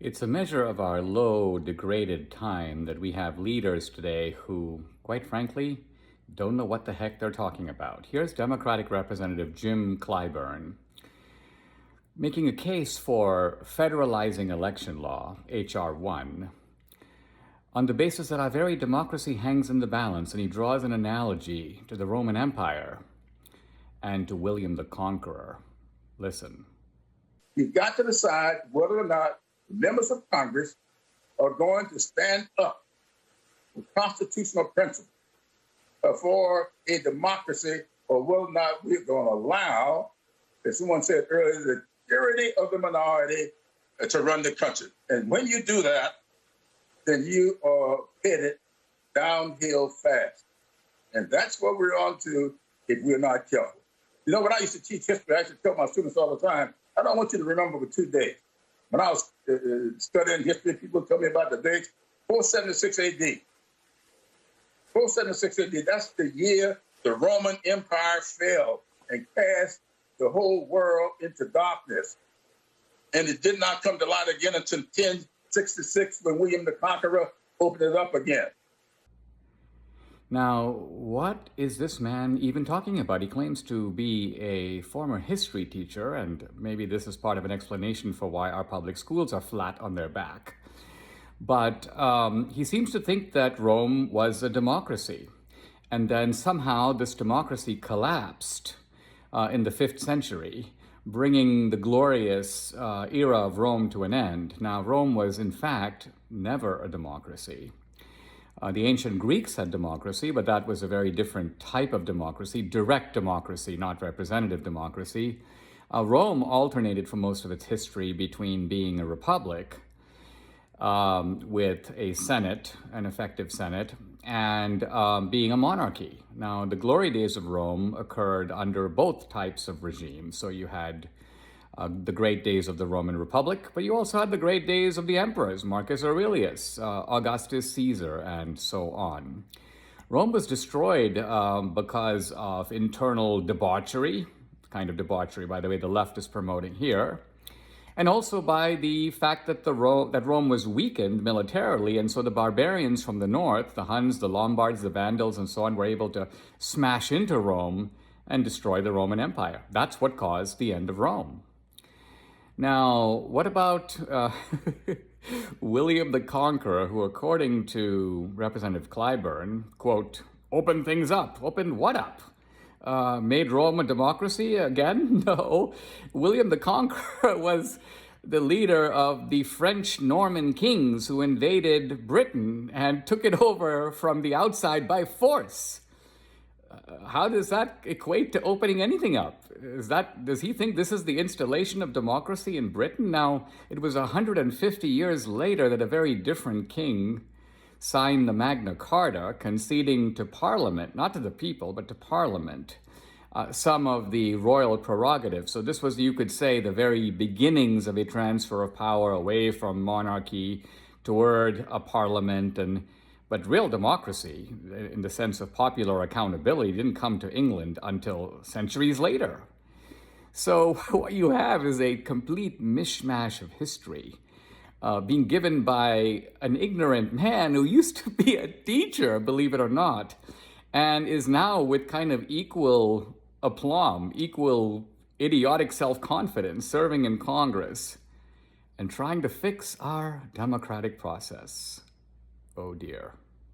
It's a measure of our low, degraded time that we have leaders today who, quite frankly, don't know what the heck they're talking about. Here's Democratic Representative Jim Clyburn making a case for federalizing election law, H.R. 1, on the basis that our very democracy hangs in the balance, and he draws an analogy to the Roman Empire and to William the Conqueror. Listen. You've got to decide whether or not members of Congress are going to stand up for constitutional principles for a democracy, or whether or not we're going to allow, as someone said earlier, the tyranny of the minority to run the country. And when you do that, then you are headed downhill fast. And that's what we're on to if we're not careful. You know, when I used to teach history, I used to tell my students all the time, I don't want you to remember for 2 days. When I was studying history, people would tell me about the dates, 476 AD. 476 AD, that's the year the Roman Empire fell and cast the whole world into darkness. And it did not come to light again until 1066 when William the Conqueror opened it up again. Now, what is this man even talking about? He claims to be a former history teacher, and maybe this is part of an explanation for why our public schools are flat on their back. But he seems to think that Rome was a democracy, and then somehow this democracy collapsed in the 5th century, bringing the glorious era of Rome to an end. Now, Rome was, in fact, never a democracy. The ancient Greeks had democracy, but that was a very different type of democracy, direct democracy, not representative democracy. Rome alternated for most of its history between being a republic with a senate, an effective senate, and being a monarchy. Now, the glory days of Rome occurred under both types of regimes. So you had the great days of the Roman Republic, but you also had the great days of the emperors, Marcus Aurelius, Augustus Caesar, and so on. Rome was destroyed because of internal debauchery, kind of debauchery, by the way, the left is promoting here, and also by the fact that Rome was weakened militarily, and so the barbarians from the north, the Huns, the Lombards, the Vandals, and so on, were able to smash into Rome and destroy the Roman Empire. That's what caused the end of Rome. Now, what about William the Conqueror, who, according to Representative Clyburn, quote, opened things up? Opened what up? Made Rome a democracy again? No. William the Conqueror was the leader of the French Norman kings who invaded Britain and took it over from the outside by force. How does that equate to opening anything up? Does he think this is the installation of democracy in Britain? Now, it was 150 years later that a very different king signed the Magna Carta, conceding to Parliament, not to the people, but to Parliament, some of the royal prerogatives. So this was, you could say, the very beginnings of a transfer of power away from monarchy toward a parliament. But real democracy, in the sense of popular accountability, didn't come to England until centuries later. So what you have is a complete mishmash of history being given by an ignorant man who used to be a teacher, believe it or not, and is now with kind of equal aplomb, equal idiotic self-confidence, serving in Congress and trying to fix our democratic process. Oh dear.